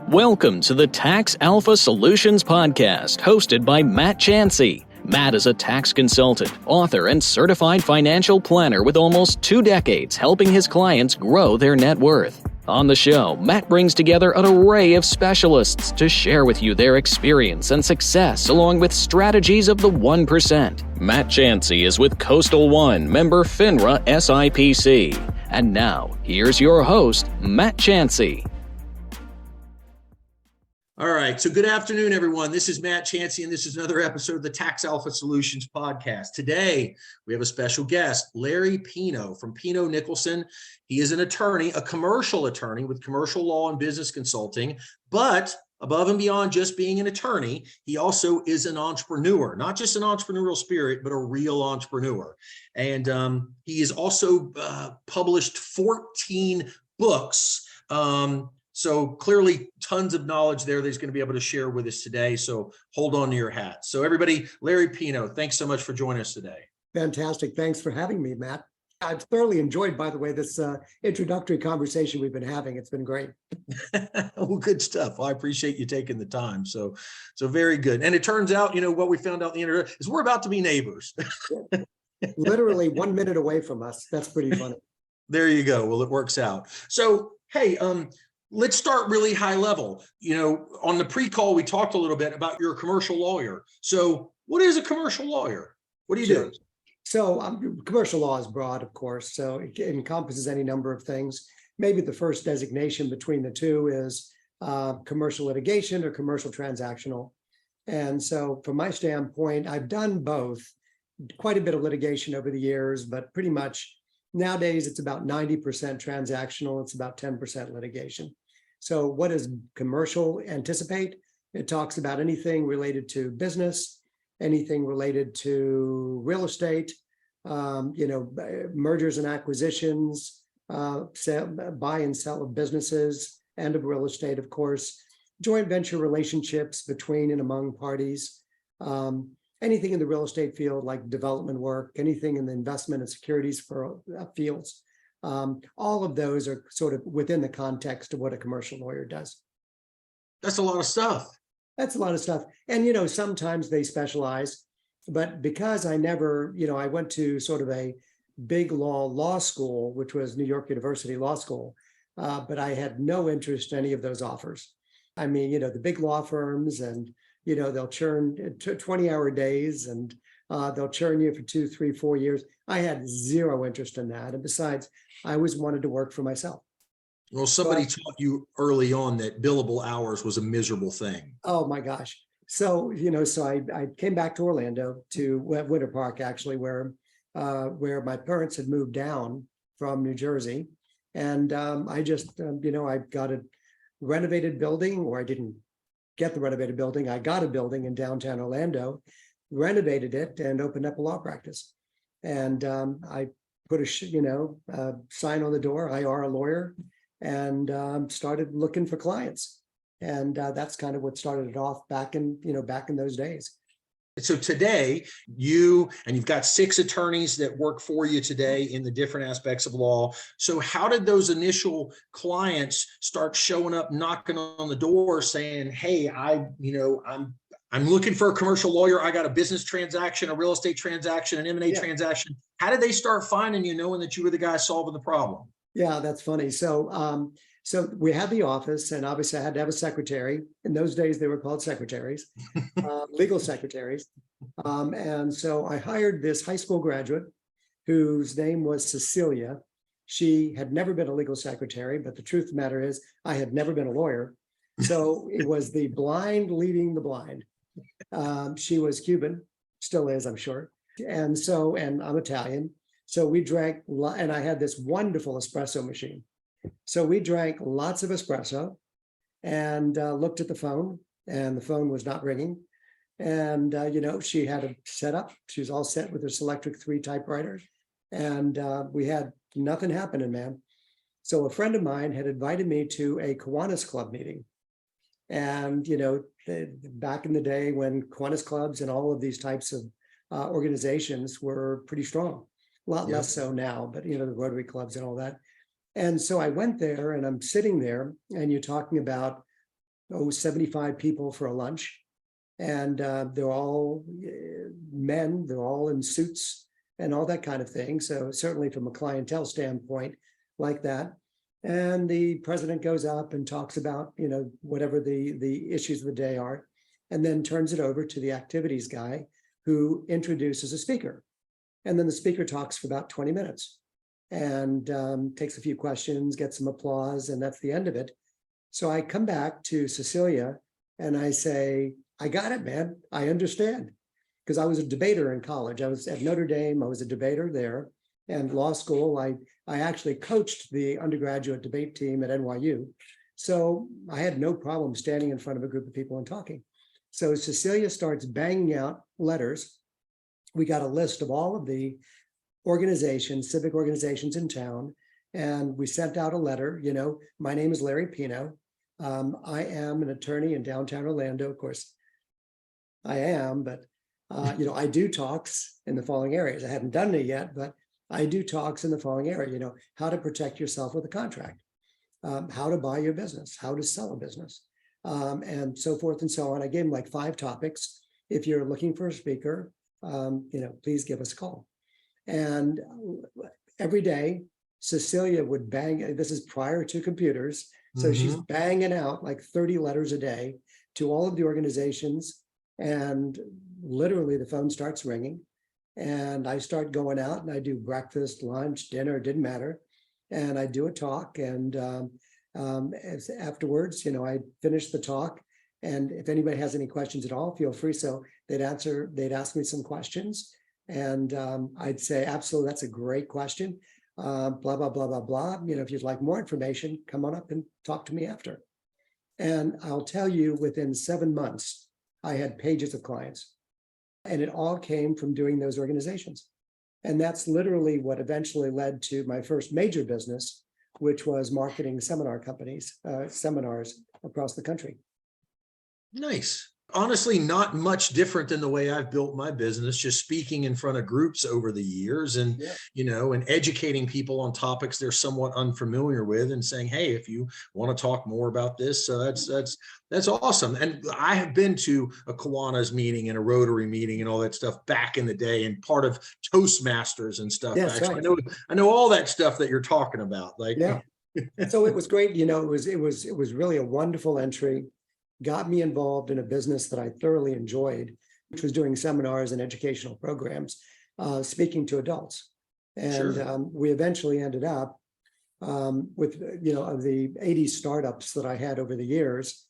Welcome to the Tax Alpha Solutions Podcast, hosted by Matt Chansey. Matt is a tax consultant, author, and certified financial planner with almost 2 decades helping his clients grow their net worth. On the show, Matt brings together an array of specialists to share with you their experience and success along with strategies of the 1%. Matt Chansey is with Coastal One, member FINRA SIPC. And now, here's your host, Matt Chansey. All right. So good afternoon, everyone. This is Matt Chansey, and this is another episode of the Tax Alpha Solutions Podcast. Today, we have a special guest, Larry Pino from Pino Nicholson. He is an attorney, a commercial attorney with commercial law and business consulting, but above and beyond just being an attorney, he also is an entrepreneur, not just an entrepreneurial spirit, but a real entrepreneur. And he has also published 14 books. So clearly tons of knowledge there that he's going to be able to share with us today. So hold on to your hat. So everybody, Larry Pino, thanks so much for joining us today. Fantastic. Thanks for having me, Matt. I've thoroughly enjoyed, by the way, this introductory conversation we've been having. It's been great. Well, good stuff. Well, I appreciate you taking the time. So very good. And it turns out, what we found out in the internet is we're about to be neighbors. Literally 1 minute away from us. That's pretty funny. There you go. Well, it works out. So, hey, let's start really high level. On the pre-call, we talked a little bit about you're a commercial lawyer. So what is a commercial lawyer? What do you do? So commercial law is broad, of course. So it encompasses any number of things. Maybe the first designation between the two is commercial litigation or commercial transactional. And so from my standpoint, I've done both. Quite a bit of litigation over the years, but pretty much nowadays it's about 90% transactional. It's about 10% litigation. So what does commercial anticipate? It talks about anything related to business, anything related to real estate, mergers and acquisitions, buy and sell of businesses and of real estate, of course, joint venture relationships between and among parties, anything in the real estate field like development work, anything in the investment and securities for fields. All of those are sort of within the context of what a commercial lawyer does. That's a lot of stuff. That's a lot of stuff. And, sometimes they specialize, but because I never, I went to sort of a big law school, which was New York University Law School, but I had no interest in any of those offers. I mean, the big law firms and, they'll churn 20-hour days and they'll churn you for 2, 3, 4 years. I had zero interest in that. And besides, I always wanted to work for myself. Well, somebody taught you early on that billable hours was a miserable thing. Oh my gosh. So, I came back to Orlando, to Winter Park, actually, where my parents had moved down from New Jersey. And I just, I got a renovated building, or I didn't get the renovated building. I got a building in downtown Orlando, renovated it, and opened up a law practice. And I put a sign on the door, hire a lawyer, and started looking for clients. And that's kind of what started it off back in those days. So today, you've got 6 attorneys that work for you today in the different aspects of law. So how did those initial clients start showing up, knocking on the door saying, hey, I'm looking for a commercial lawyer. I got a business transaction, a real estate transaction, an M&A transaction. How did they start finding you, knowing that you were the guy solving the problem? Yeah, that's funny. So we had the office, and obviously I had to have a secretary. In those days, they were called secretaries, legal secretaries. And so I hired this high school graduate whose name was Cecilia. She had never been a legal secretary, but the truth of the matter is I had never been a lawyer. So it was the blind leading the blind. She was Cuban, still is, I'm sure. And I'm Italian. So we drank, and I had this wonderful espresso machine. So we drank lots of espresso and looked at the phone, and the phone was not ringing. And, she had it set up. She was all set with her Selectric 3 typewriter. And we had nothing happening, man. So a friend of mine had invited me to a Kiwanis Club meeting. And, back in the day when Kiwanis clubs and all of these types of organizations were pretty strong, a lot less so now, but, the Rotary clubs and all that. And so I went there, and I'm sitting there, and you're talking about 75 people for a lunch. And they're all men, they're all in suits and all that kind of thing. So certainly from a clientele standpoint like that. And the president goes up and talks about, whatever the issues of the day are, and then turns it over to the activities guy who introduces a speaker. And then the speaker talks for about 20 minutes and takes a few questions, gets some applause, and that's the end of it. So I come back to Cecilia and I say, I got it, man. I understand. Because I was a debater in college. I was at Notre Dame. I was a debater there. And law school, I actually coached the undergraduate debate team at NYU. So I had no problem standing in front of a group of people and talking. So Cecilia starts banging out letters. We got a list of all of the organizations, civic organizations in town. And we sent out a letter, my name is Larry Pino. I am an attorney in downtown Orlando. Of course, I am, but I do talks in the following areas. I hadn't done it yet, but I do talks in the following area, how to protect yourself with a contract, how to buy your business, how to sell a business, and so forth and so on. I gave him like 5 topics. If you're looking for a speaker, please give us a call. And every day, Cecilia would bang, this is prior to computers, so she's banging out like 30 letters a day to all of the organizations, and literally the phone starts ringing. And I start going out and I do breakfast, lunch, dinner, didn't matter. And I do a talk. And afterwards, I finish the talk. And if anybody has any questions at all, feel free. So they'd ask me some questions. And I'd say, absolutely, that's a great question. Blah, blah, blah, blah, blah. If you'd like more information, come on up and talk to me after. And I'll tell you, within 7 months, I had pages of clients. And it all came from doing those organizations. And that's literally what eventually led to my first major business, which was marketing seminar companies, seminars across the country. Nice. Honestly, not much different than the way I've built my business, just speaking in front of groups over the years and, and educating people on topics they're somewhat unfamiliar with and saying, hey, if you want to talk more about this, that's awesome. And I have been to a Kiwanis meeting and a Rotary meeting and all that stuff back in the day, and part of Toastmasters and stuff. Yes, actually, right. I know all that stuff that you're talking about. So it was great. It was really a wonderful entry. Got me involved in a business that I thoroughly enjoyed, which was doing seminars and educational programs, speaking to adults. And we eventually ended up with, of the 80 startups that I had over the years,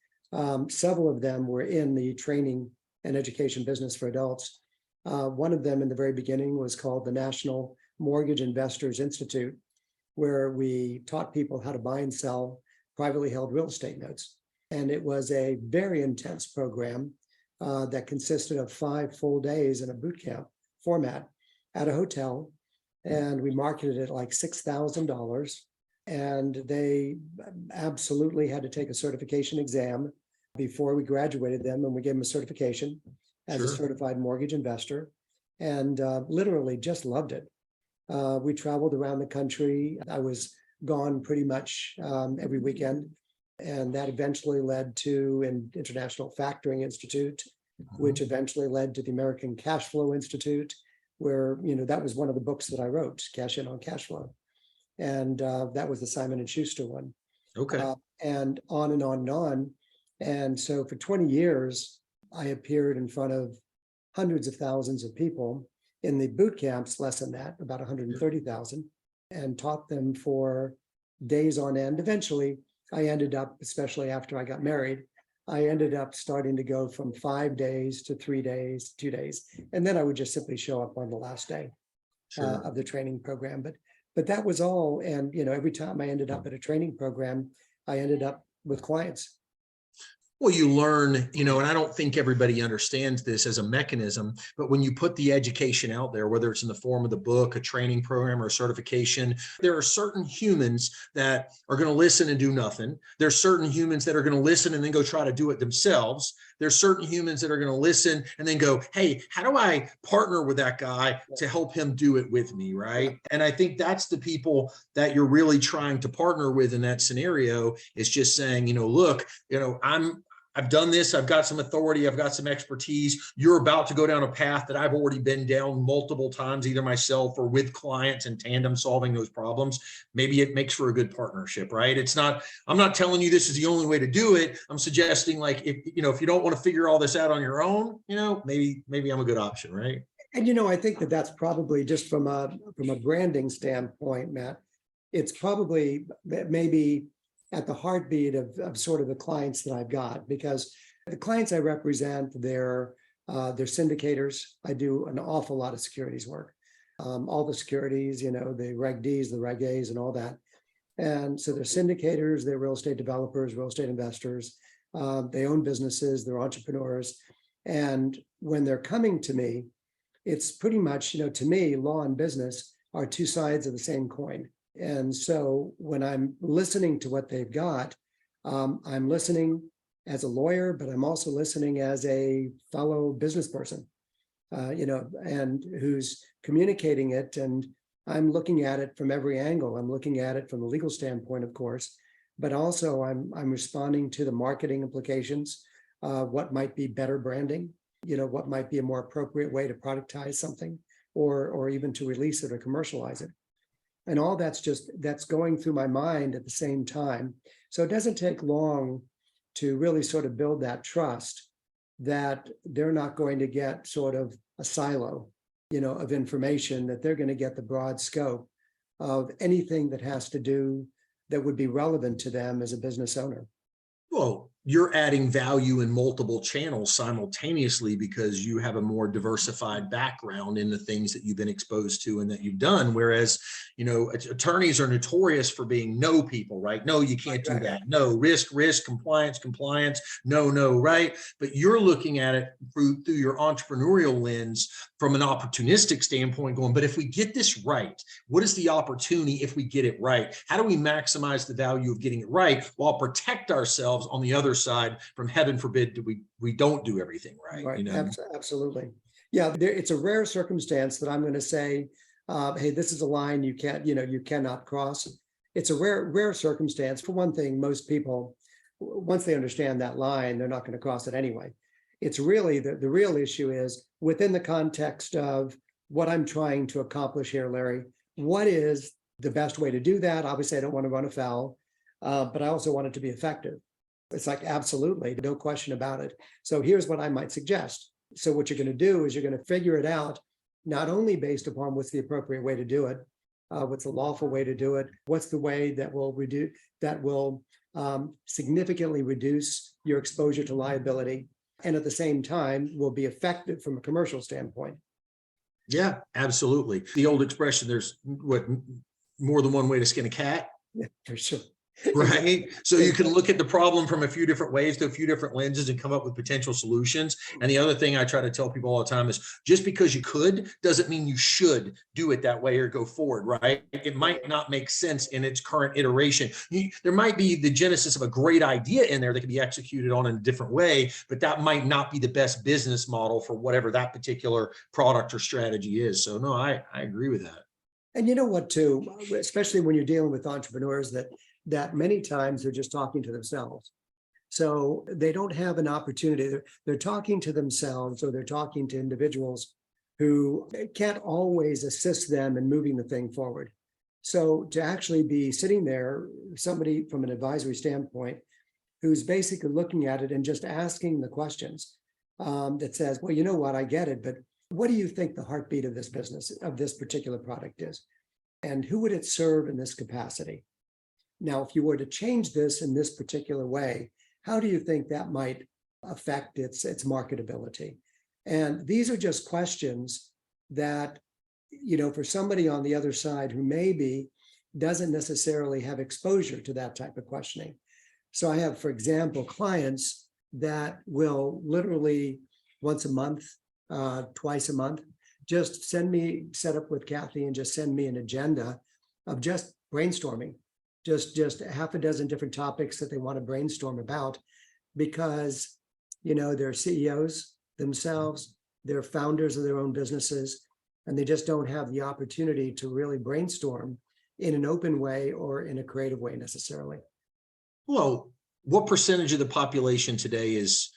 several of them were in the training and education business for adults. One of them in the very beginning was called the National Mortgage Investors Institute, where we taught people how to buy and sell privately held real estate notes. And it was a very intense program that consisted of 5 full days in a boot camp format at a hotel. And we marketed it like $6,000. And they absolutely had to take a certification exam before we graduated them. And we gave them a certification as a certified mortgage investor, and literally just loved it. We traveled around the country. I was gone pretty much every weekend. And that eventually led to an International Factoring Institute, which eventually led to the American Cash Flow Institute, where, that was one of the books that I wrote, Cash In on Cash Flow. And that was the Simon & Schuster one. Okay. And on and on and on. And so for 20 years, I appeared in front of hundreds of thousands of people in the boot camps, less than that, about 130,000, and taught them for days on end. Eventually, I ended up, especially after I got married, I ended up starting to go from 5 days to 3 days, 2 days. And then I would just simply show up on the last day of the training program. But that was all. And, every time I ended up at a training program, I ended up with clients. Well, you learn, and I don't think everybody understands this as a mechanism, but when you put the education out there, whether it's in the form of the book, a training program, or a certification, there are certain humans that are going to listen and do nothing. There's certain humans that are going to listen and then go try to do it themselves. There's certain humans that are going to listen and then go, hey, how do I partner with that guy to help him do it with me, right? And I think that's the people that you're really trying to partner with in that scenario, is just saying, look, I've done this. I've got some authority. I've got some expertise. You're about to go down a path that I've already been down multiple times, either myself or with clients in tandem solving those problems. Maybe it makes for a good partnership, right? I'm not telling you this is the only way to do it. I'm suggesting, like, if you don't want to figure all this out on your own, maybe I'm a good option, right? And, I think that's probably just from a branding standpoint, Matt, it's probably maybe at the heartbeat of sort of the clients that I've got, because the clients I represent, they're syndicators. I do an awful lot of securities work, all the securities, the Reg Ds, the Reg As, and all that. And so they're syndicators, they're real estate developers, real estate investors. They own businesses, they're entrepreneurs. And when they're coming to me, it's pretty much, to me, law and business are two sides of the same coin. And so when I'm listening to what they've got, I'm listening as a lawyer, but I'm also listening as a fellow business person, and who's communicating it. And I'm looking at it from every angle. I'm looking at it from a legal standpoint, of course, but also I'm responding to the marketing implications, what might be better branding, what might be a more appropriate way to productize something, or even to release it or commercialize it. And all that's going through my mind at the same time. So it doesn't take long to really sort of build that trust that they're not going to get sort of a silo, of information, that they're going to get the broad scope of anything that has to do that would be relevant to them as a business owner. Well, you're adding value in multiple channels simultaneously because you have a more diversified background in the things that you've been exposed to and that you've done. Whereas, attorneys are notorious for being no people, right? No, you can't do that. No, risk, compliance, no, right? But you're looking at it through your entrepreneurial lens from an opportunistic standpoint, going, but if we get this right, what is the opportunity if we get it right? How do we maximize the value of getting it right while protect ourselves on the other side from, heaven forbid, we don't do everything right? Absolutely. Yeah, it's a rare circumstance that I'm going to say, hey, this is a line you can't, you cannot cross. It's a rare circumstance. For one thing, most people, once they understand that line, they're not going to cross it anyway. It's really the real issue is within the context of what I'm trying to accomplish here, Larry. What is the best way to do that? Obviously, I don't want to run afoul, but I also want it to be effective. It's like, absolutely, no question about it. So here's what I might suggest. So what you're going to do is you're going to figure it out, not only based upon what's the appropriate way to do it, what's the lawful way to do it, what's the way that will significantly reduce your exposure to liability, and at the same time will be effective from a commercial standpoint. Yeah, absolutely. The old expression, there's more than one way to skin a cat. Yeah, for sure. Right. So you can look at the problem from a few different ways, to a few different lenses, and come up with potential solutions. And the other thing I try to tell people all the time is, just because you could doesn't mean you should do it that way or go forward. Right. It might not make sense in its current iteration. There might be the genesis of a great idea in there that can be executed on in a different way, but that might not be the best business model for whatever that particular product or strategy is. So no, I agree with that. And you know what, too, especially when you're dealing with entrepreneurs, that many times they're just talking to themselves. So they don't have an opportunity. They're talking to themselves, or they're talking to individuals who can't always assist them in moving the thing forward. So to actually be sitting there, somebody from an advisory standpoint, who's basically looking at it and just asking the questions that says, well, you know what, I get it, but what do you think the heartbeat of this business, of this particular product is? And who would it serve in this capacity? Now, if you were to change this in this particular way, how do you think that might affect its marketability? And these are just questions that, for somebody on the other side who maybe doesn't necessarily have exposure to that type of questioning. So I have, for example, clients that will literally once a month, twice a month, just set up with Kathy and just send me an agenda of just brainstorming, just half a dozen different topics that they want to brainstorm about, because, they're CEOs themselves, they're founders of their own businesses, and they just don't have the opportunity to really brainstorm in an open way or in a creative way necessarily. Well, what percentage of the population today is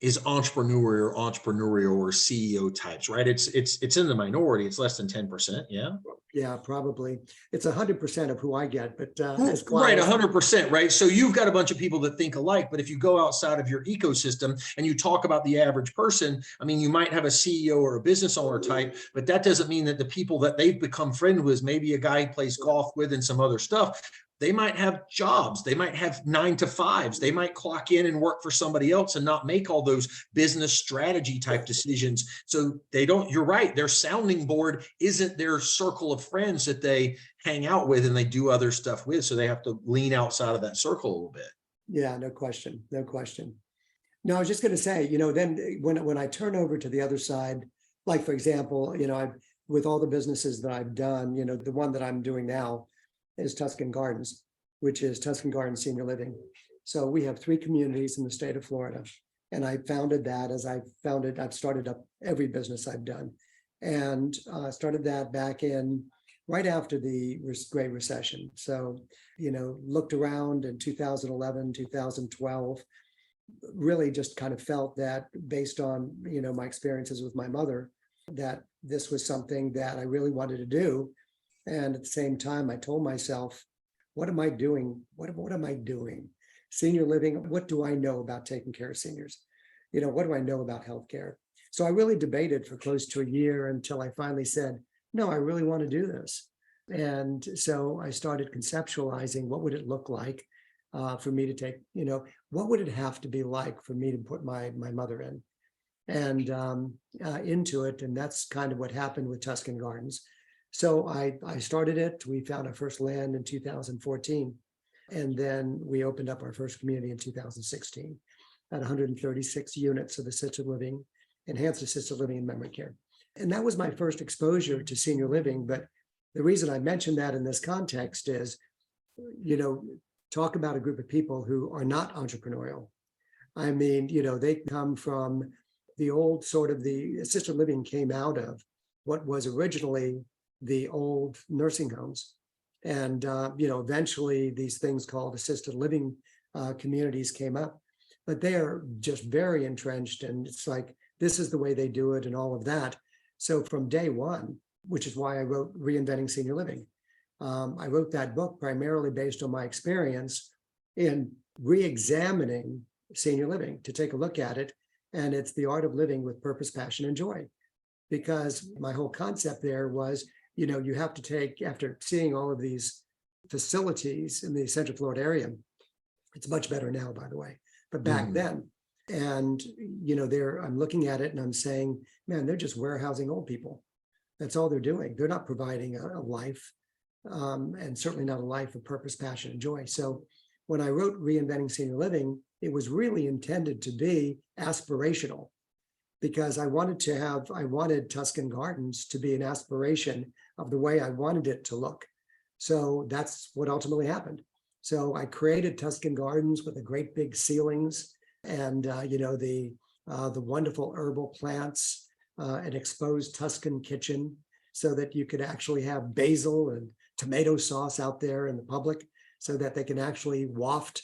entrepreneurial or CEO types, right? It's in the minority. It's less than 10%. Yeah. Yeah, probably. It's 100% of who I get, but as right, clients, 100%, right? So you've got a bunch of people that think alike, but if you go outside of your ecosystem and you talk about the average person, I mean, you might have a CEO or a business owner type, but that doesn't mean that the people that they've become friends with, maybe a guy he plays golf with and some other stuff, they might have jobs. They might have 9 to 5s. They might clock in and work for somebody else and not make all those business strategy type decisions. So they don't, you're right. Their sounding board isn't their circle of friends that they hang out with and they do other stuff with. So they have to lean outside of that circle a little bit. yeah, no question. No, I was just going to say, then when I turn over to the other side, like, for example, with all the businesses that I've done, the one that I'm doing now is Tuscan Gardens, which is Tuscan Gardens Senior Living. So we have 3 communities in the state of Florida. And I founded that I've started up every business I've done. And started that back in right after the Great Recession. So, looked around in 2011, 2012, really just kind of felt that based on, my experiences with my mother, that this was something that I really wanted to do. And at the same time, I told myself, what am I doing? What am I doing? Senior living, what do I know about taking care of seniors? What do I know about healthcare? So I really debated for close to a year until I finally said, no, I really want to do this. And so I started conceptualizing what would it look like for me to take, what would it have to be like for me to put my mother in and into it. And that's kind of what happened with Tuscan Gardens. So I started it. We found our first land in 2014. And then we opened up our first community in 2016 at 136 units of assisted living, enhanced assisted living and memory care. And that was my first exposure to senior living. But the reason I mentioned that in this context is, talk about a group of people who are not entrepreneurial. I mean, they come from the old sort of the assisted living came out of what was originally the old nursing homes. And, eventually these things called assisted living communities came up, but they are just very entrenched. And it's like, this is the way they do it and all of that. So from day one, which is why I wrote Reinventing Senior Living. I wrote that book primarily based on my experience in re-examining senior living to take a look at it. And it's the art of living with purpose, passion, and joy. Because my whole concept there was, you have to take, after seeing all of these facilities in the Central Florida area, it's much better now, by the way, but back then, and, I'm looking at it and I'm saying, man, they're just warehousing old people. That's all they're doing. They're not providing a life, and certainly not a life of purpose, passion, and joy. So when I wrote Reinventing Senior Living, it was really intended to be aspirational, because I wanted Tuscan Gardens to be an aspiration of the way I wanted it to look. So that's what ultimately happened. So I created Tuscan Gardens with the great big ceilings and, the wonderful herbal plants, an exposed Tuscan kitchen so that you could actually have basil and tomato sauce out there in the public so that they can actually waft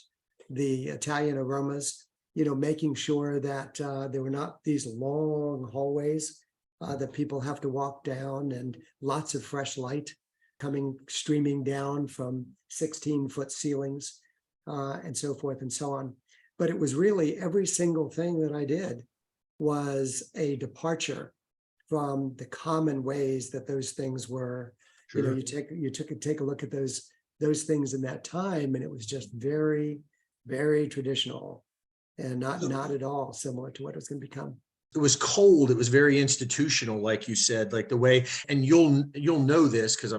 the Italian aromas, making sure that there were not these long hallways that people have to walk down, and lots of fresh light streaming down from 16-foot ceilings, and so forth and so on. But it was really every single thing that I did was a departure from the common ways that those things were. Sure. You take a look at those things in that time, and it was just very, very traditional and not at all similar to what it was going to become. was cold. It was very institutional, like you said, like the way, and you'll know this because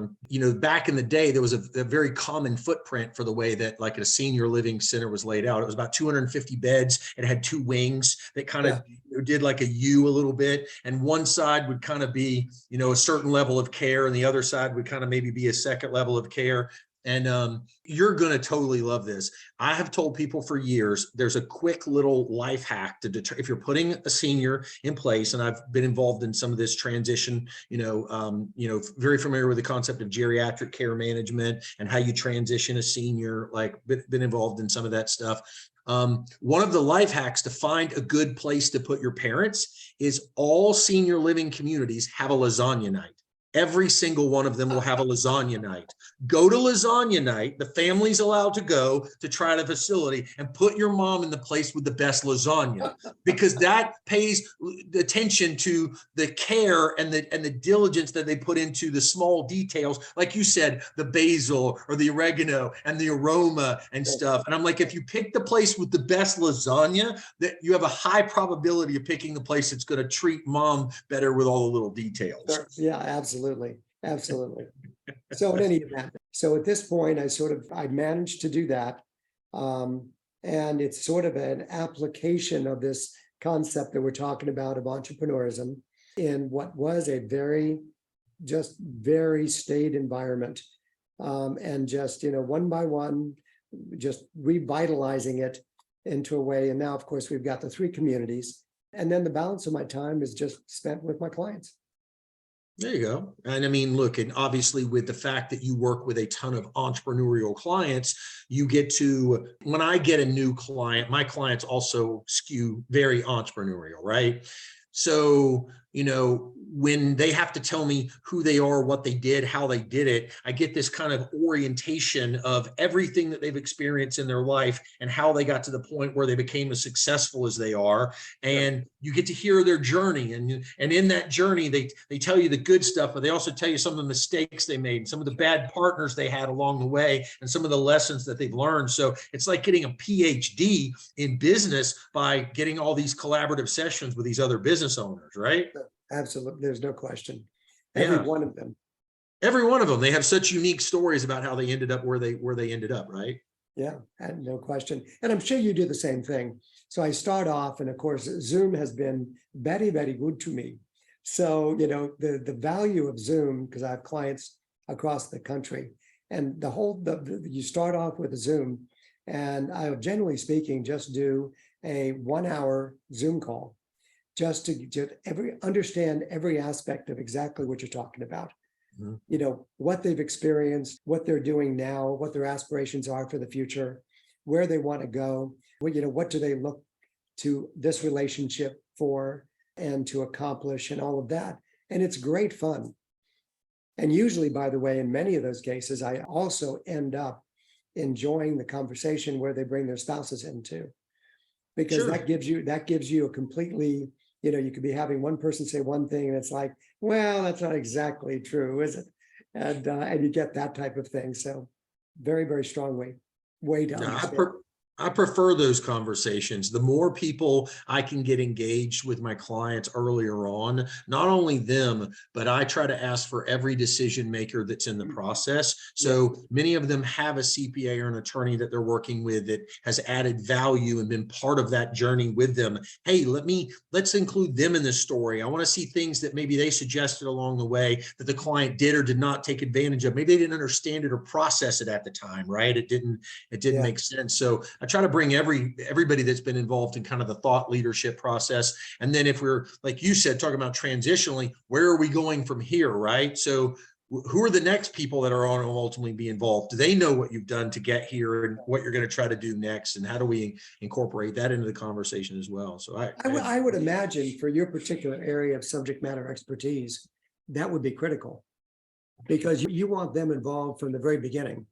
back in the day, there was a very common footprint for the way that like a senior living center was laid out. It was about 250 beds. It had two wings that kind of did like a U a little bit. And one side would kind of be, a certain level of care. And the other side would kind of maybe be a second level of care. And you're going to totally love this. I have told people for years, there's a quick little life hack to deter if you're putting a senior in place. And I've been involved in some of this transition, very familiar with the concept of geriatric care management and how you transition a senior, like been involved in some of that stuff. One of the life hacks to find a good place to put your parents is all senior living communities have a lasagna night. Every single one of them will have a lasagna night. Go to lasagna night. The family's allowed to go to try the facility and put your mom in the place with the best lasagna, because that pays attention to the care and the diligence that they put into the small details. Like you said, the basil or the oregano and the aroma and stuff. And I'm like, if you pick the place with the best lasagna, that you have a high probability of picking the place that's going to treat mom better with all the little details. Yeah, absolutely. Absolutely. So in any event, so at this point, I managed to do that. And it's sort of an application of this concept that we're talking about of entrepreneurism in what was a very staid environment. And just, one by one, just revitalizing it into a way. And now, of course, we've got the 3 communities. And then the balance of my time is just spent with my clients. There you go. And I mean, look, and obviously with the fact that you work with a ton of entrepreneurial clients, you get to, when I get a new client, my clients also skew very entrepreneurial, right? So, when they have to tell me who they are, what they did, how they did it, I get this kind of orientation of everything that they've experienced in their life and how they got to the point where they became as successful as they are. And you get to hear their journey. And in that journey, they tell you the good stuff, but they also tell you some of the mistakes they made, some of the bad partners they had along the way, and some of the lessons that they've learned. So it's like getting a PhD in business by getting all these collaborative sessions with these other business owners, right? Absolutely. There's no question. Every one of them. Every one of them. They have such unique stories about how they ended up where they ended up, right? Yeah, and no question. And I'm sure you do the same thing. So I start off, and of course, Zoom has been very, very good to me. So, the value of Zoom, because I have clients across the country, and you start off with a Zoom, and I'll generally speaking just do a 1-hour Zoom call, just to understand every aspect of exactly what you're talking about. Mm-hmm. What they've experienced, what they're doing now, what their aspirations are for the future, where they want to go, what do they look to this relationship for and to accomplish and all of that. And it's great fun. And usually, by the way, in many of those cases, I also end up enjoying the conversation where they bring their spouses into, because Sure. that gives you a completely, you could be having one person say one thing and it's like, well, that's not exactly true, is it? And you get that type of thing. So very, very strong way to understand. I prefer those conversations. The more people I can get engaged with my clients earlier on, not only them, but I try to ask for every decision maker that's in the process. So many of them have a CPA or an attorney that they're working with that has added value and been part of that journey with them. Hey, let's include them in this story. I want to see things that maybe they suggested along the way that the client did or did not take advantage of. Maybe they didn't understand it or process it at the time, right? It didn't make sense. So I try to bring everybody that's been involved in kind of the thought leadership process. And then if we're, like you said, talking about transitionally, where are we going from here, right? So who are the next people that are on and will ultimately be involved? Do they know what you've done to get here and what you're going to try to do next? And how do we incorporate that into the conversation as well? So I would imagine for your particular area of subject matter expertise, that would be critical, because you want them involved from the very beginning.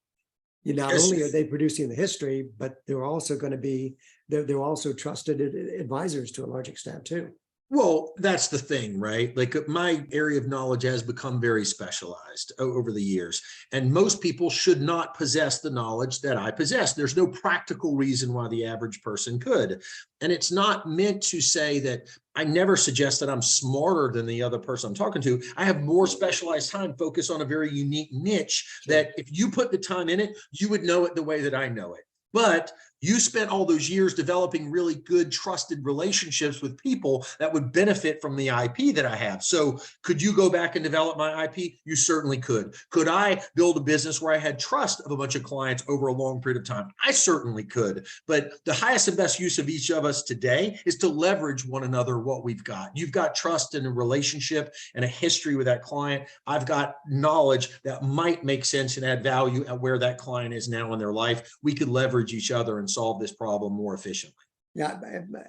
Not only are they producing the history, but they're also going to be, they're also trusted advisors to a large extent too. Well, that's the thing, right? Like my area of knowledge has become very specialized over the years, and most people should not possess the knowledge that I possess. There's no practical reason why the average person could. And it's not meant to say that I never suggest that I'm smarter than the other person I'm talking to. I have more specialized time focused on a very unique niche that if you put the time in it, you would know it the way that I know it. But you spent all those years developing really good, trusted relationships with people that would benefit from the IP that I have. So could you go back and develop my IP? You certainly could. Could I build a business where I had trust of a bunch of clients over a long period of time? I certainly could. But the highest and best use of each of us today is to leverage one another what we've got. You've got trust in a relationship and a history with that client. I've got knowledge that might make sense and add value at where that client is now in their life. We could leverage each other and solve this problem more efficiently. Yeah,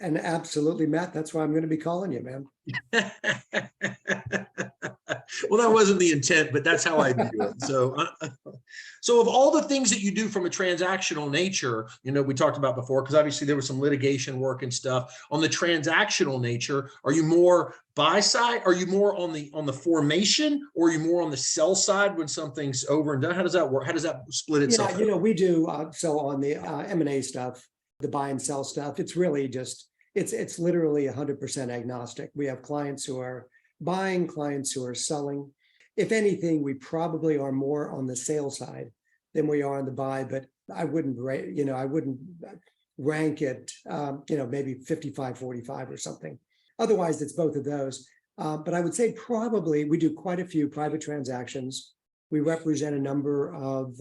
and absolutely, Matt. That's why I'm going to be calling you, man. Well, that wasn't the intent, but that's how I do it. So of all the things that you do from a transactional nature, we talked about before, because obviously there was some litigation work and stuff on the transactional nature. Are you more buy side? Are you more on the formation, or are you more on the sell side when something's over and done? How does that work? How does that split itself? Yeah, we do. So on the M&A stuff, the buy and sell stuff, it's really just, it's literally 100% agnostic. We have clients who are buying, clients who are selling. If anything, we probably are more on the sale side than we are on the buy, but I wouldn't rank it, maybe 55-45 or something. Otherwise, it's both of those. But I would say probably we do quite a few private transactions. We represent a number of,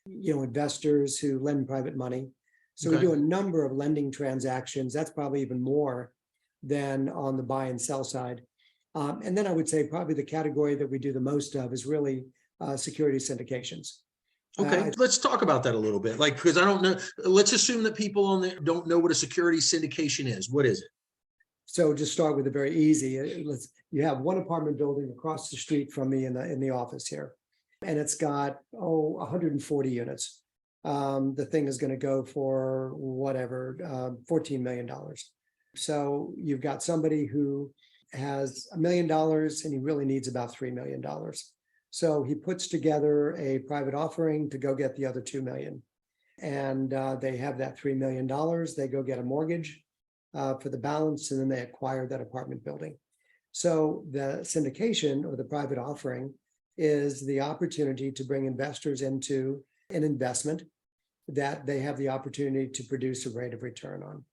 investors who lend private money. So we do a number of lending transactions. That's probably even more than on the buy and sell side. And then I would say probably the category that we do the most of is really security syndications. Okay, let's talk about that a little bit. Because I don't know, let's assume that people on there don't know what a security syndication is. What is it? So just start with a very easy. You have one apartment building across the street from me in the office here, and it's got 140 units. The thing is going to go for whatever, $14 million. So you've got somebody who has $1 million and he really needs about $3 million. So he puts together a private offering to go get the other 2 million. And they have that $3 million. They go get a mortgage for the balance, and then they acquire that apartment building. So the syndication, or the private offering, is the opportunity to bring investors into an investment that they have the opportunity to produce a rate of return on.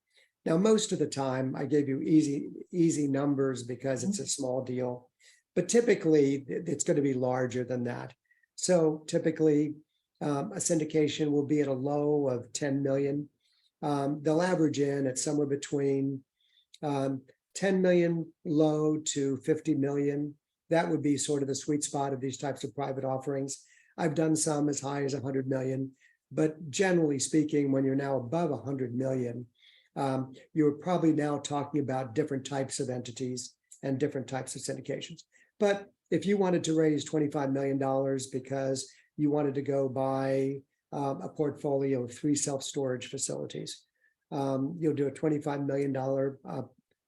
Now, most of the time, I gave you easy numbers because it's a small deal, but typically it's going to be larger than that. So typically, a syndication will be at a low of 10 million. They'll average in at somewhere between 10 million low to 50 million. That would be sort of the sweet spot of these types of private offerings. I've done some as high as 100 million, but generally speaking, when you're now above 100 million, you're probably now talking about different types of entities and different types of syndications. But if you wanted to raise $25 million because you wanted to go buy a portfolio of 3 self-storage facilities, you'll do a $25 million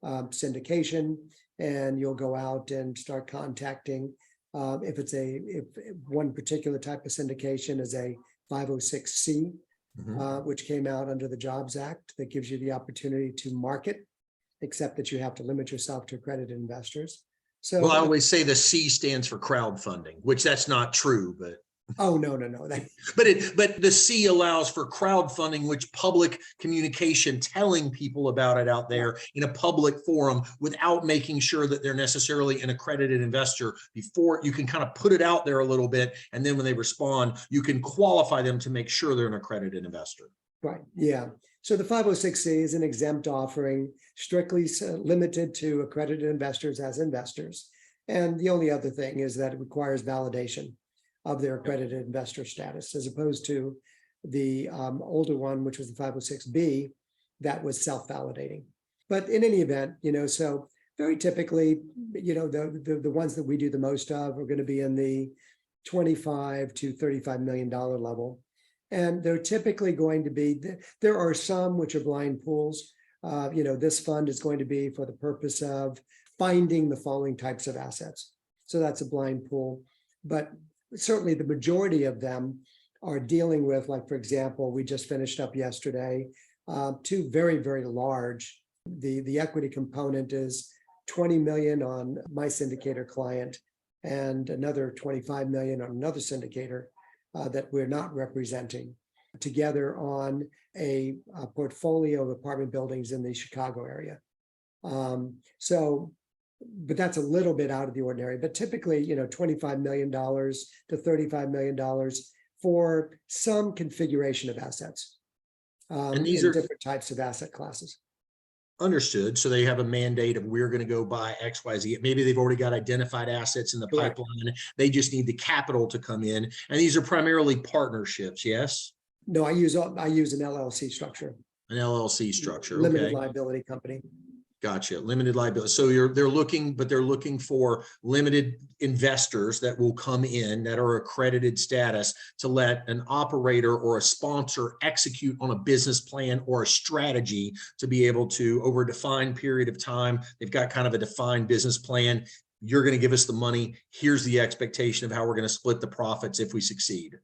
syndication, and you'll go out and start contacting. If one particular type of syndication is a 506C, which came out under the Jobs Act, that gives you the opportunity to market, except that you have to limit yourself to accredited investors. So, well, I always say the C stands for crowdfunding, which that's not true, but. Oh, no. But the C allows for crowdfunding, which public communication, telling people about it out there in a public forum without making sure that they're necessarily an accredited investor. Before, you can kind of put it out there a little bit, and then when they respond, you can qualify them to make sure they're an accredited investor. Right. Yeah. So the 506C is an exempt offering, strictly limited to accredited investors as investors. And the only other thing is that it requires validation of their accredited investor status, as opposed to the older one, which was the 506B, that was self-validating. But in any event, so very typically, the ones that we do the most of are going to be in the $25 to $35 million level. And they're typically going to be, there are some which are blind pools, this fund is going to be for the purpose of finding the following types of assets. So that's a blind pool. But certainly the majority of them are dealing with, like, for example, we just finished up yesterday, two very, very large. The equity component is 20 million on my syndicator client and another 25 million on another syndicator that we're not representing, together on a portfolio of apartment buildings in the Chicago area. But that's a little bit out of the ordinary, but typically, $25 million to $35 million for some configuration of assets. And these are different types of asset classes. Understood. So they have a mandate of, we're going to go buy X, Y, Z. Maybe they've already got identified assets in the Correct. pipeline. They just need the capital to come in. And these are primarily partnerships. Yes. No, I use an LLC structure. An LLC structure. Limited Okay. liability company. Gotcha. Limited liability. So they're looking for limited investors that will come in that are accredited status to let an operator or a sponsor execute on a business plan or a strategy to be able to, over a defined period of time, they've got kind of a defined business plan. You're going to give us the money. Here's the expectation of how we're going to split the profits if we succeed.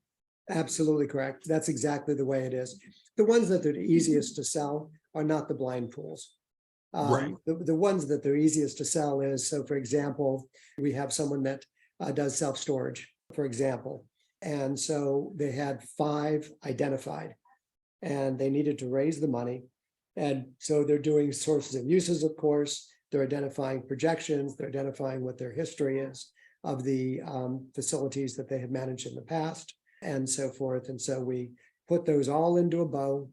Absolutely correct. That's exactly the way it is. The ones that are the easiest to sell are not the blind pools. Right. The ones that they're easiest to sell is, so for example, we have someone that does self-storage, for example. And so they had 5 identified and they needed to raise the money. And so they're doing sources and uses, of course. They're identifying projections. They're identifying what their history is of the facilities that they have managed in the past and so forth. And so we put those all into a bow.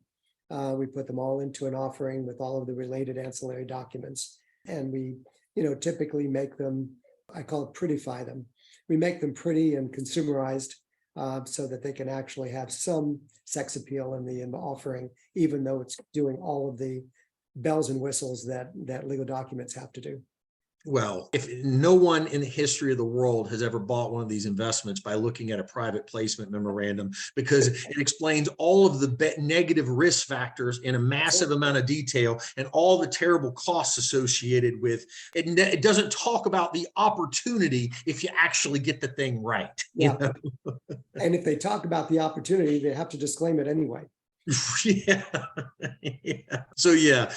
We put them all into an offering with all of the related ancillary documents. And we, typically make them, I call it prettify them. We make them pretty and consumerized so that they can actually have some sex appeal in the offering, even though it's doing all of the bells and whistles that legal documents have to do. Well, if no one in the history of the world has ever bought one of these investments by looking at a private placement memorandum, because it explains all of the negative risk factors in a massive amount of detail and all the terrible costs associated with it. It doesn't talk about the opportunity if you actually get the thing right. Yeah. And if they talk about the opportunity, they have to disclaim it anyway. Yeah. So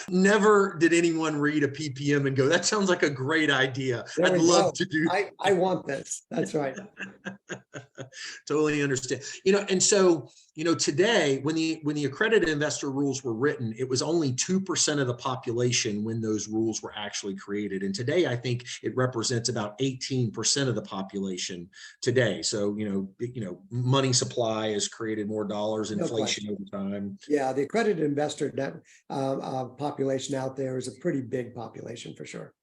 never did anyone read a PPM and go, that sounds like a great idea. I'd love to do. I want this. That's right. Totally understand. And so, today when the accredited investor rules were written, it was only 2% of the population when those rules were actually created. And today, I think it represents about 18% of the population today. So, money supply has created more dollars, inflation over time. Yeah, the accredited investor population out there is a pretty big population for sure.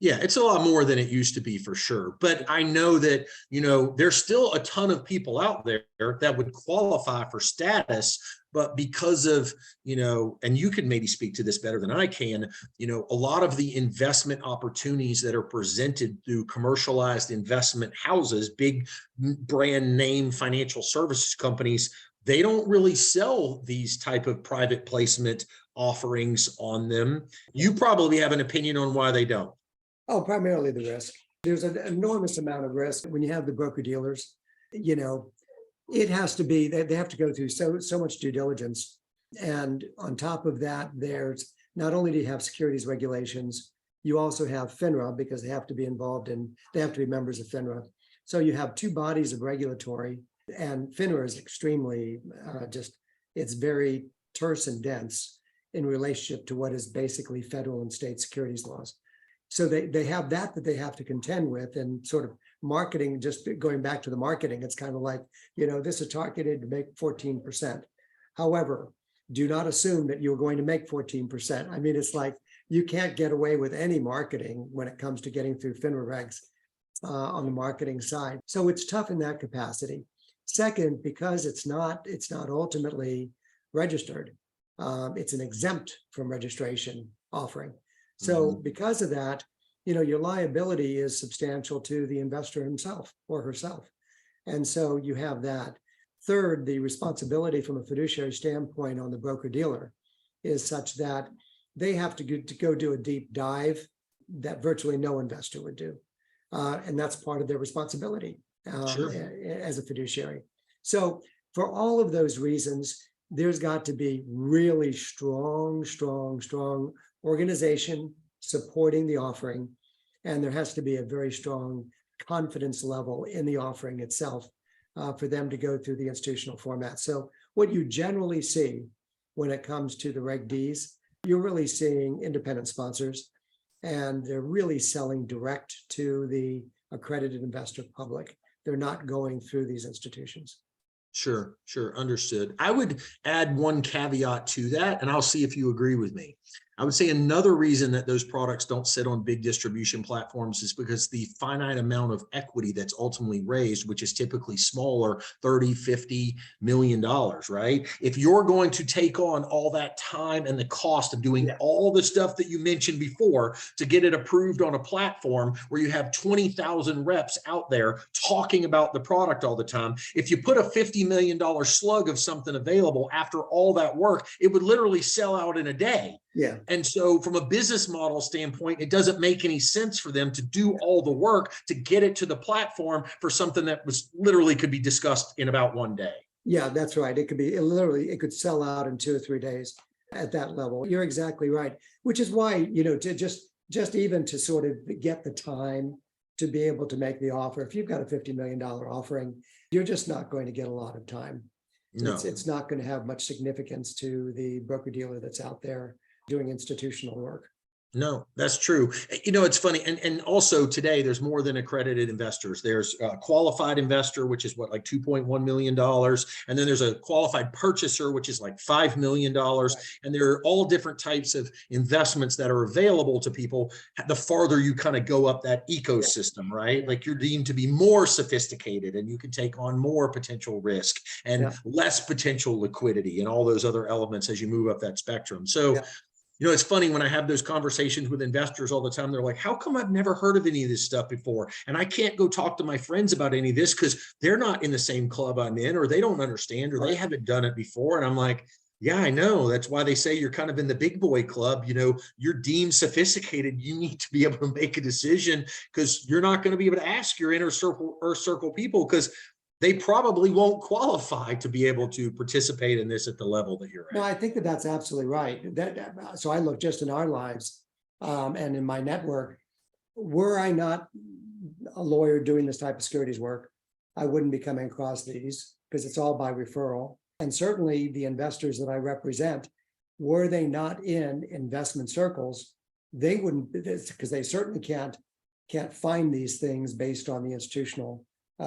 Yeah, it's a lot more than it used to be for sure. But I know that, there's still a ton of people out there that would qualify for status, but because of, and you can maybe speak to this better than I can, a lot of the investment opportunities that are presented through commercialized investment houses, big brand name financial services companies, they don't really sell these type of private placement offerings on them. You probably have an opinion on why they don't. Oh, primarily the risk. There's an enormous amount of risk when you have the broker dealers. It has to be, they have to go through so much due diligence. And on top of that, there's not only do you have securities regulations, you also have FINRA, because they have to be members of FINRA. So you have 2 bodies of regulatory. And FINRA is extremely it's very terse and dense in relationship to what is basically federal and state securities laws. So they have that they have to contend with, and sort of marketing, just going back to the marketing, it's kind of like, this is targeted to make 14%. However, do not assume that you're going to make 14%. I mean, it's like you can't get away with any marketing when it comes to getting through FINRA regs on the marketing side. So it's tough in that capacity. Second, because it's not ultimately registered, it's an exempt from registration offering. So because of that, your liability is substantial to the investor himself or herself. And so you have that. Third, the responsibility from a fiduciary standpoint on the broker dealer is such that they have to go do a deep dive that virtually no investor would do. And that's part of their responsibility Sure. as a fiduciary. So for all of those reasons, there's got to be really strong organization supporting the offering. And there has to be a very strong confidence level in the offering itself for them to go through the institutional format. So what you generally see when it comes to the Reg Ds, you're really seeing independent sponsors, and they're really selling direct to the accredited investor public. They're not going through these institutions. Sure, understood. I would add one caveat to that, and I'll see if you agree with me. I would say another reason that those products don't sit on big distribution platforms is because the finite amount of equity that's ultimately raised, which is typically smaller, 30, 50 million dollars, right? If you're going to take on all that time and the cost of doing all the stuff that you mentioned before to get it approved on a platform where you have 20,000 reps out there talking about the product all the time, if you put a $50 million slug of something available after all that work, it would literally sell out in a day. Yeah. And so from a business model standpoint, it doesn't make any sense for them to do all the work to get it to the platform for something that was literally could be discussed in about one day. Yeah, that's right. It could sell out in 2 or 3 days at that level. You're exactly right. Which is why, to just even to sort of get the time to be able to make the offer, if you've got a $50 million offering, you're just not going to get a lot of time. No. It's not going to have much significance to the broker-dealer that's out there doing institutional work. No, that's true. It's funny. And also today, there's more than accredited investors. There's a qualified investor, which is like $2.1 million. And then there's a qualified purchaser, which is like $5 million. Right. And there are all different types of investments that are available to people. The farther you kind of go up that ecosystem, right? Like you're deemed to be more sophisticated and you can take on more potential risk and less potential liquidity and all those other elements as you move up that spectrum. So it's funny when I have those conversations with investors all the time, they're like, how come I've never heard of any of this stuff before? And I can't go talk to my friends about any of this because they're not in the same club I'm in, or they don't understand, or they haven't done it before. And I'm like, yeah, I know. That's why they say you're kind of in the big boy club. You're deemed sophisticated. You need to be able to make a decision because you're not going to be able to ask your inner circle people because they probably won't qualify to be able to participate in this at the level that you're at. No, I think that's absolutely right. So I look just in our lives and in my network, were I not a lawyer doing this type of securities work, I wouldn't be coming across these because it's all by referral. And certainly the investors that I represent, were they not in investment circles, they wouldn't, because they certainly can't find these things based on the institutional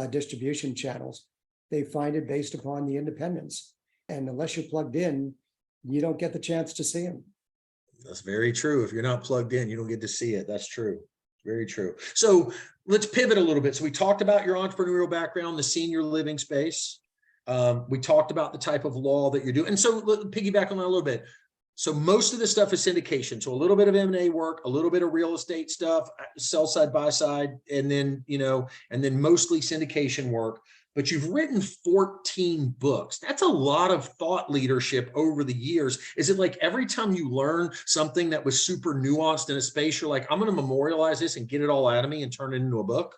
distribution channels. They find it based upon the independence. And unless you're plugged in, you don't get the chance to see them. That's very true. If you're not plugged in, you don't get to see it. That's true. Very true. So let's pivot a little bit. So we talked about your entrepreneurial background, the senior living space. We talked about the type of law that you're doing. And so let's piggyback on that a little bit. So most of the stuff is syndication. So a little bit of M&A work, a little bit of real estate stuff, sell side, buy side, and then mostly syndication work. But you've written 14 books. That's a lot of thought leadership over the years. Is it like every time you learn something that was super nuanced in a space, you're like, I'm going to memorialize this and get it all out of me and turn it into a book?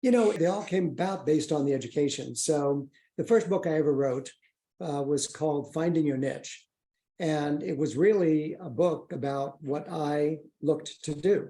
They all came about based on the education. So the first book I ever wrote was called Finding Your Niche. And it was really a book about what I looked to do,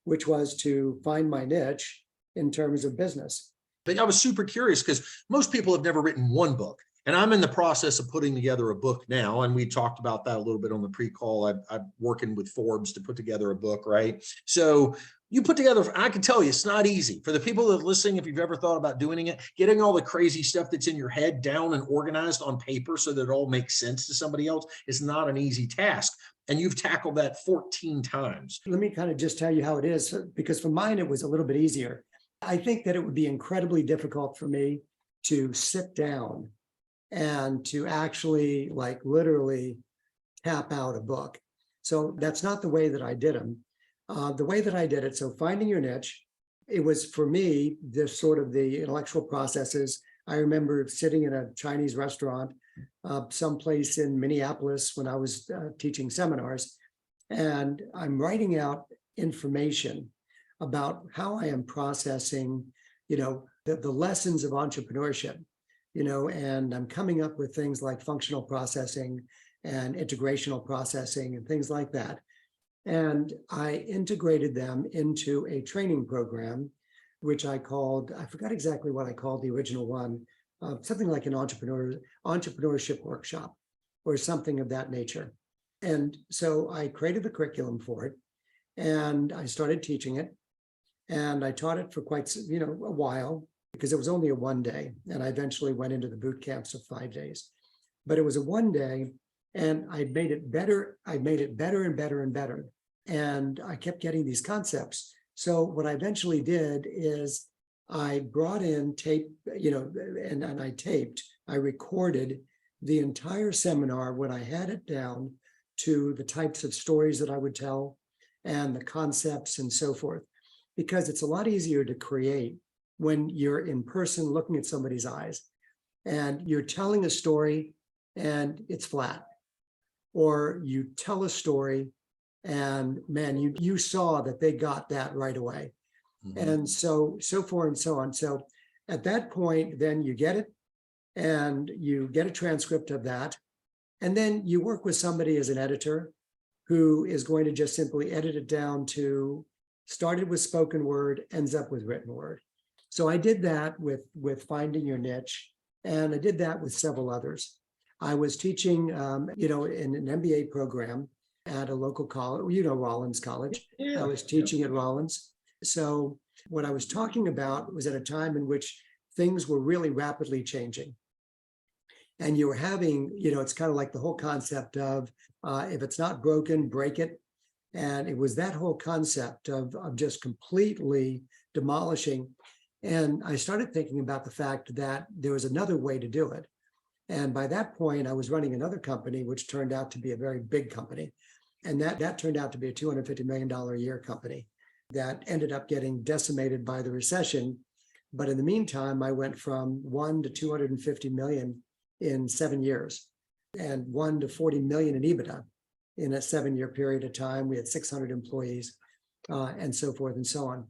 which was to find my niche in terms of business. But I was super curious because most people have never written one book. And I'm in the process of putting together a book now. And we talked about that a little bit on the pre-call. I'm working with Forbes to put together a book, right? So you put together, I can tell you, it's not easy. For the people that are listening, if you've ever thought about doing it, getting all the crazy stuff that's in your head down and organized on paper so that it all makes sense to somebody else is not an easy task. And you've tackled that 14 times. Let me kind of just tell you how it is, because for mine, it was a little bit easier. I think that it would be incredibly difficult for me to sit down and to actually literally tap out a book. So that's not the way that I did them. The way that I did it, so finding your niche, it was for me, this sort of the intellectual processes. I remember sitting in a Chinese restaurant someplace in Minneapolis when I was teaching seminars, And I'm writing out information about how I am processing, the lessons of entrepreneurship, and I'm coming up with things like functional processing and integrational processing and things like that. And I integrated them into a training program, which I forgot exactly what I called the original one, something like an entrepreneurship workshop or something of that nature. And so I created the curriculum for it and I started teaching it. And I taught it for quite, a while because it was only a 1 day. And I eventually went into the boot camps of 5 days. But it was a 1 day and I made it better. I made it better and better and better. And I kept getting these concepts. So what I eventually did is I brought in tape, and I recorded the entire seminar when I had it down to the types of stories that I would tell and the concepts and so forth, because it's a lot easier to create when you're in person looking at somebody's eyes and you're telling a story and it's flat, or you tell a story and man, you saw that they got that right away. Mm-hmm. And so forth and so on. So at that point, then you get it and you get a transcript of that. And then you work with somebody as an editor who is going to just simply edit it down to started with spoken word, ends up with written word. So I did that with Finding Your Niche, and I did that with several others. I was teaching, in an MBA program at a local college, Rollins College. Yeah. I was teaching at Rollins. So what I was talking about was at a time in which things were really rapidly changing. And you were having, it's kind of like the whole concept of if it's not broken, break it. And it was that whole concept of just completely demolishing. And I started thinking about the fact that there was another way to do it. And by that point, I was running another company, which turned out to be a very big company. And that turned out to be a $250 million a year company that ended up getting decimated by the recession. But in the meantime, I went from 1 to 250 million in 7 years and 1 to 40 million in EBITDA in a 7-year period of time. We had 600 employees and so forth and so on.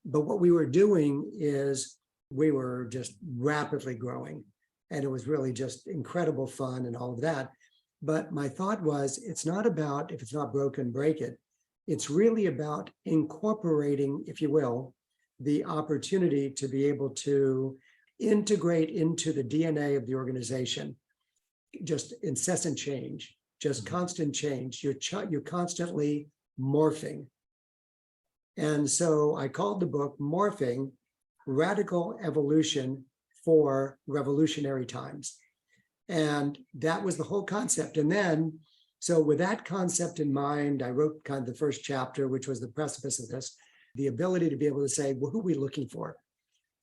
But what we were doing is we were just rapidly growing, and it was really just incredible fun and all of that. But my thought was, it's not about if it's not broken, break it. It's really about incorporating, if you will, the opportunity to be able to integrate into the DNA of the organization, just incessant change, just constant change. You're constantly morphing. And so I called the book Morphing: Radical Evolution for Revolutionary Times. And that was the whole concept. And then, so with that concept in mind, I wrote kind of the first chapter, which was the precipice of this, the ability to be able to say, well, who are we looking for?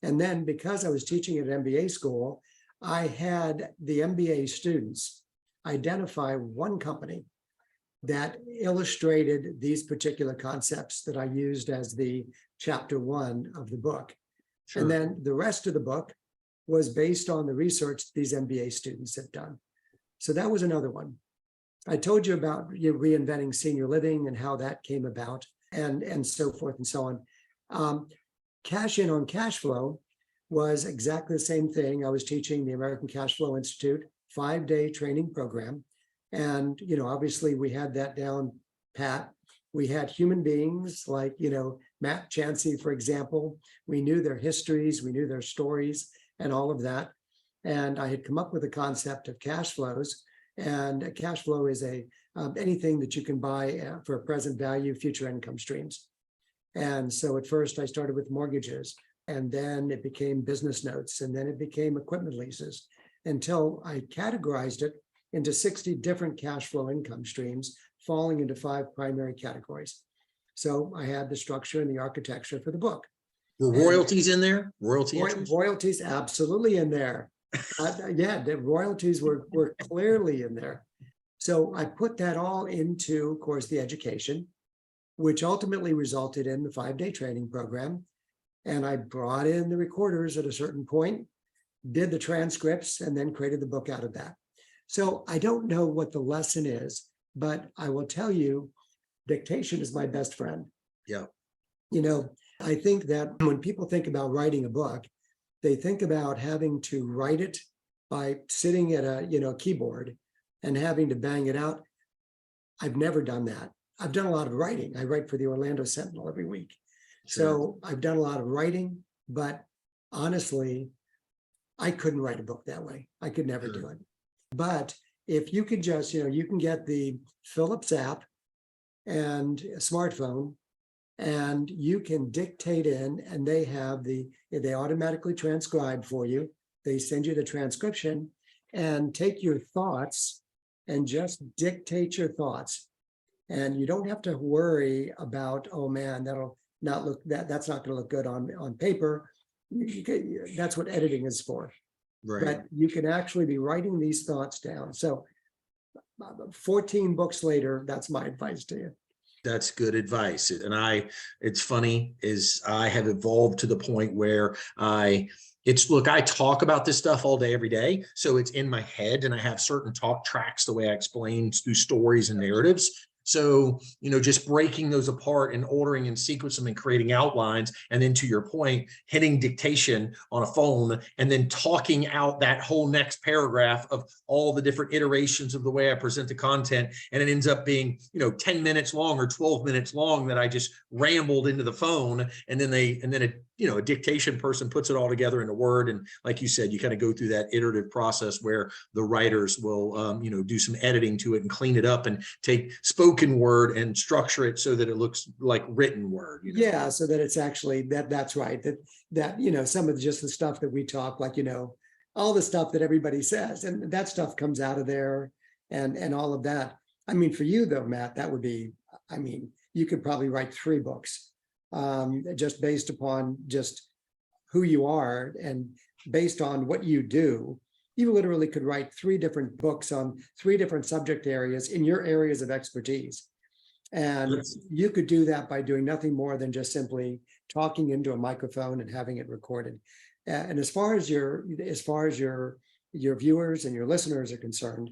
And then because I was teaching at MBA school, I had the MBA students identify one company that illustrated these particular concepts that I used as the chapter 1 of the book. Sure. And then the rest of the book was based on the research these MBA students had done. So that was another one. I told you about reinventing senior living and how that came about and so forth and so on. Cash in on cash flow was exactly the same thing. I was teaching the American Cash Flow Institute 5-day training program. And, obviously we had that down pat. We had human beings like, Matt Chancey, for example. We knew their histories, we knew their stories and all of that. And I had come up with a concept of cash flows. And a cash flow is anything that you can buy for a present value, future income streams. And so at first I started with mortgages, and then it became business notes, and then it became equipment leases, until I categorized it into 60 different cash flow income streams, falling into 5 primary categories. So I had the structure and the architecture for the book. Were royalties in there? Royalties absolutely in there. Yeah, the royalties were clearly in there. So I put that all into, of course, the education, which ultimately resulted in the 5-day training program. And I brought in the recorders at a certain point, did the transcripts, and then created the book out of that. So I don't know what the lesson is, but I will tell you dictation is my best friend. Yeah. I think that when people think about writing a book, they think about having to write it by sitting at a keyboard and having to bang it out. I've never done that. I've done a lot of writing. I write for the Orlando Sentinel every week. Sure. So I've done a lot of writing, but honestly, I couldn't write a book that way. I could never do it. But if you could just, you can get the Philips app and a smartphone, and you can dictate in, and they automatically transcribe for you. They send you the transcription, and take your thoughts and just dictate your thoughts. And you don't have to worry about, oh man, that'll not look, that's not going to look good on paper. That's what editing is for. Right. But you can actually be writing these thoughts down. So 14 books later, that's my advice to you. That's good advice. And it's funny is I have evolved to the point where I talk about this stuff all day, every day. So it's in my head, and I have certain talk tracks, the way I explain through stories and narratives. So, just breaking those apart and ordering and sequencing them and creating outlines. And then to your point, hitting dictation on a phone and then talking out that whole next paragraph of all the different iterations of the way I present the content. And it ends up being, 10 minutes long or 12 minutes long that I just rambled into the phone. And then a dictation person puts it all together in a Word. And like you said, you kind of go through that iterative process where the writers will, do some editing to it and clean it up and take spoken word and structure it so that it looks like written word. Yeah, so that it's actually that's right. That some of just the stuff that we talk, like, all the stuff that everybody says, and that stuff comes out of there and all of that. I mean, for you though, Matt, that would be, you could probably write 3 books. Just based upon just who you are and based on what you do. You literally could write 3 different books on 3 different subject areas in your areas of expertise. And you could do that by doing nothing more than just simply talking into a microphone and having it recorded. And as far as your viewers and your listeners are concerned,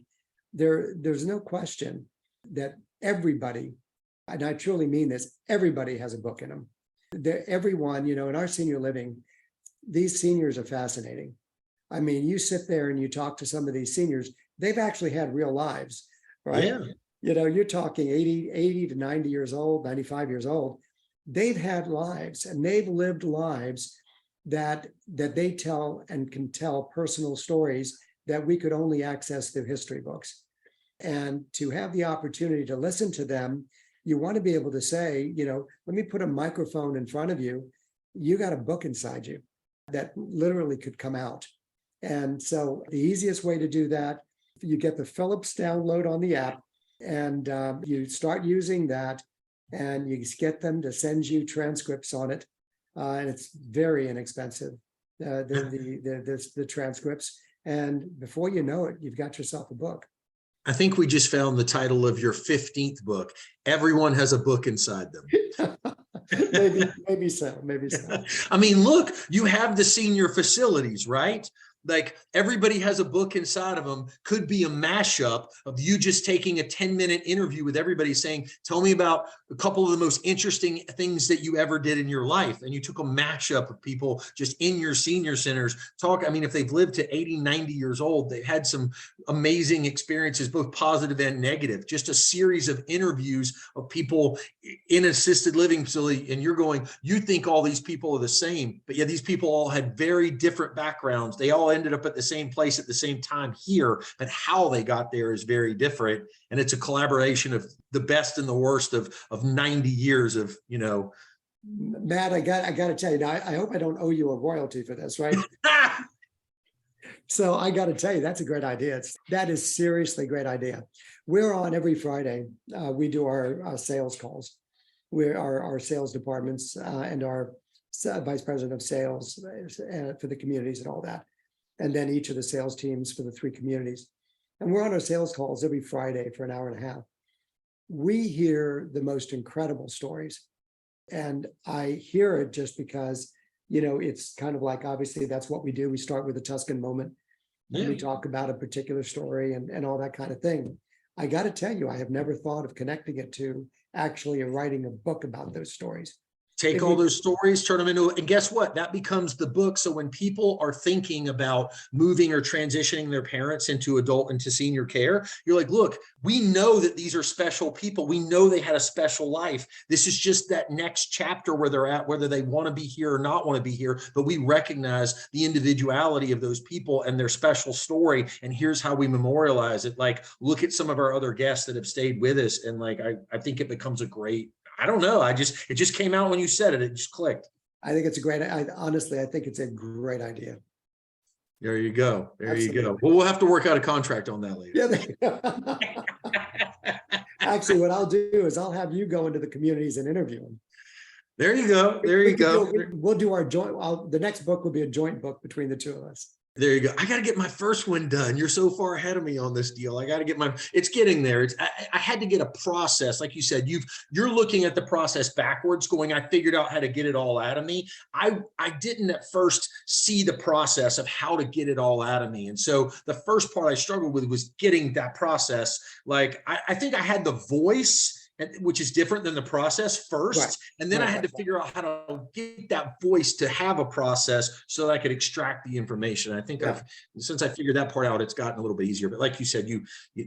there's no question that everybody, and I truly mean this, everybody has a book in them. Everyone, in our senior living, these seniors are fascinating. I mean, you sit there and you talk to some of these seniors, they've actually had real lives, right? Yeah. You're talking 80 to 90 years old, 95 years old. They've had lives and they've lived lives that they tell and can tell personal stories that we could only access through history books. And to have the opportunity to listen to them, you want to be able to say, let me put a microphone in front of you. You got a book inside you that literally could come out. And so the easiest way to do that, you get the Philips download on the app and you start using that and you get them to send you transcripts on it. And it's very inexpensive, the transcripts. And before you know it, you've got yourself a book. I think we just found the title of your 15th book. Everyone has a book inside them. Maybe so. I mean, look, you have the senior facilities, right? Like everybody has a book inside of them. Could be a mashup of you just taking a 10-minute interview with everybody saying, tell me about a couple of the most interesting things that you ever did in your life. And you took a mashup of people just in your senior centers talk. I mean, if they've lived to 80, 90 years old, they've had some amazing experiences, both positive and negative, just a series of interviews of people in an assisted living facility. And you're going, you think all these people are the same, but yeah, these people all had very different backgrounds. They all ended up at the same place at the same time here, but how they got there is very different. And it's a collaboration of the best and the worst of 90 years of, Matt, I got to tell you, I hope I don't owe you a royalty for this, right? So I got to tell you, that's a great idea. That is seriously a great idea. We're on every Friday. We do our sales calls. We're our sales departments and our vice president of sales for the communities and all that. And then each of the sales teams for the 3 communities. And we're on our sales calls every Friday for an hour and a half. We hear the most incredible stories. And I hear it just because, it's kind of like, obviously that's what we do. We start with a Tuscan moment. And we talk about a particular story and all that kind of thing. I got to tell you, I have never thought of connecting it to actually writing a book about those stories. Take all those stories, turn them into, and guess what? That becomes the book. So when people are thinking about moving or transitioning their parents into adult, into senior care, you're like, look, we know that these are special people. We know they had a special life. This is just that next chapter where they're at, whether they want to be here or not want to be here. But we recognize the individuality of those people and their special story. And here's how we memorialize it. Like, look at some of our other guests that have stayed with us. And like, I think it becomes a great, I don't know. It just came out when you said it. It just clicked. I think it's a great, honestly, I think it's a great idea. There you go. There Absolutely. you go. Well, we'll have to work out a contract on that later. Yeah. Actually, what I'll do is I'll have you go into the communities and interview them. There you go. There you go. We'll do our joint, the next book will be a joint book between the two of us. There you go. I got to get my first one done. You're so far ahead of me on this deal. I got to get it's getting there. I had to get a process. Like you said, you're looking at the process backwards going, I figured out how to get it all out of me. I didn't at first see the process of how to get it all out of me. And so the first part I struggled with was getting that process. Like, I think I had the voice, which is different than the process first. Right. And then I had to figure out how to get that voice to have a process so that I could extract the information. I think since I figured that part out, it's gotten a little bit easier. But like you said,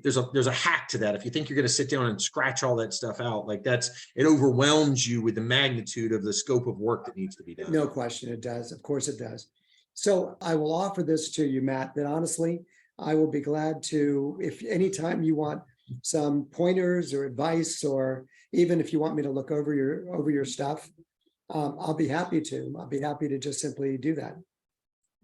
there's a hack to that. If you think you're going to sit down and scratch all that stuff out, like it overwhelms you with the magnitude of the scope of work that needs to be done. No question, it does. Of course it does. So I will offer this to you, Matt, that honestly, I will be glad to, if anytime you want some pointers or advice, or even if you want me to look over your stuff, I'll be happy to. I'll be happy to just simply do that.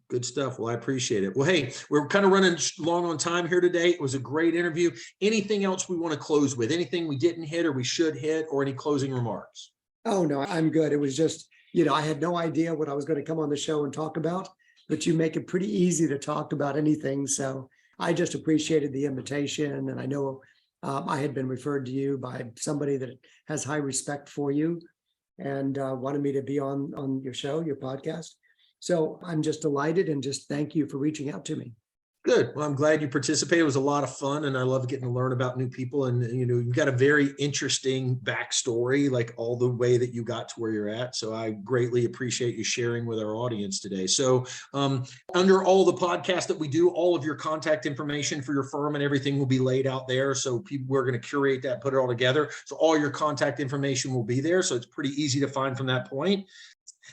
Good stuff. Well, I appreciate it. Well, hey, we're kind of running long on time here today. It was a great interview. Anything else we want to close with? Anything we didn't hit or we should hit, or any closing remarks? Oh, no, I'm good. It was just, I had no idea what I was going to come on the show and talk about, but you make it pretty easy to talk about anything. So I just appreciated the invitation, and I know I had been referred to you by somebody that has high respect for you and wanted me to be on your show, your podcast. So I'm just delighted, and just thank you for reaching out to me. Good. Well, I'm glad you participated. It was a lot of fun, and I love getting to learn about new people. And, you've got a very interesting backstory, like all the way that you got to where you're at. So I greatly appreciate you sharing with our audience today. So under all the podcasts that we do, all of your contact information for your firm and everything will be laid out there. So we're going to curate that, put it all together. So all your contact information will be there. So it's pretty easy to find from that point.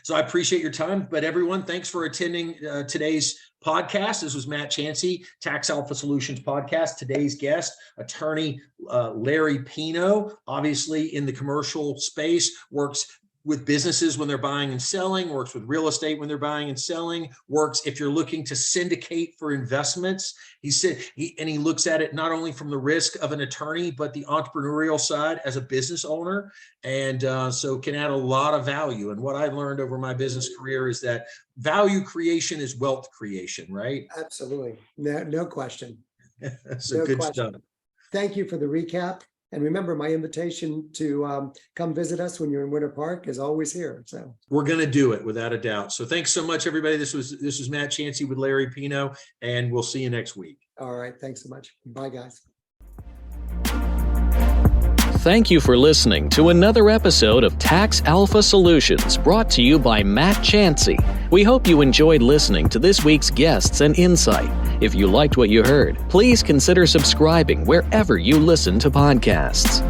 So I appreciate your time, but everyone, thanks for attending today's podcast. This was Matt Chancey, Tax Alpha Solutions podcast. Today's guest, attorney Larry Pino, obviously in the commercial space, works with businesses when they're buying and selling, works with real estate when they're buying and selling, works if you're looking to syndicate for investments. He looks at it not only from the risk of an attorney, but the entrepreneurial side as a business owner. And so can add a lot of value. And what I learned over my business career is that value creation is wealth creation, right? Absolutely. No question. So no good question. Stuff. Thank you for the recap. And remember, my invitation to come visit us when you're in Winter Park is always here. So we're going to do it without a doubt. So thanks so much, everybody. This was Matt Chancey with Larry Pino, and we'll see you next week. All right. Thanks so much. Bye, guys. Thank you for listening to another episode of Tax Alpha Solutions, brought to you by Matt Chancey. We hope you enjoyed listening to this week's guests and insight. If you liked what you heard, please consider subscribing wherever you listen to podcasts.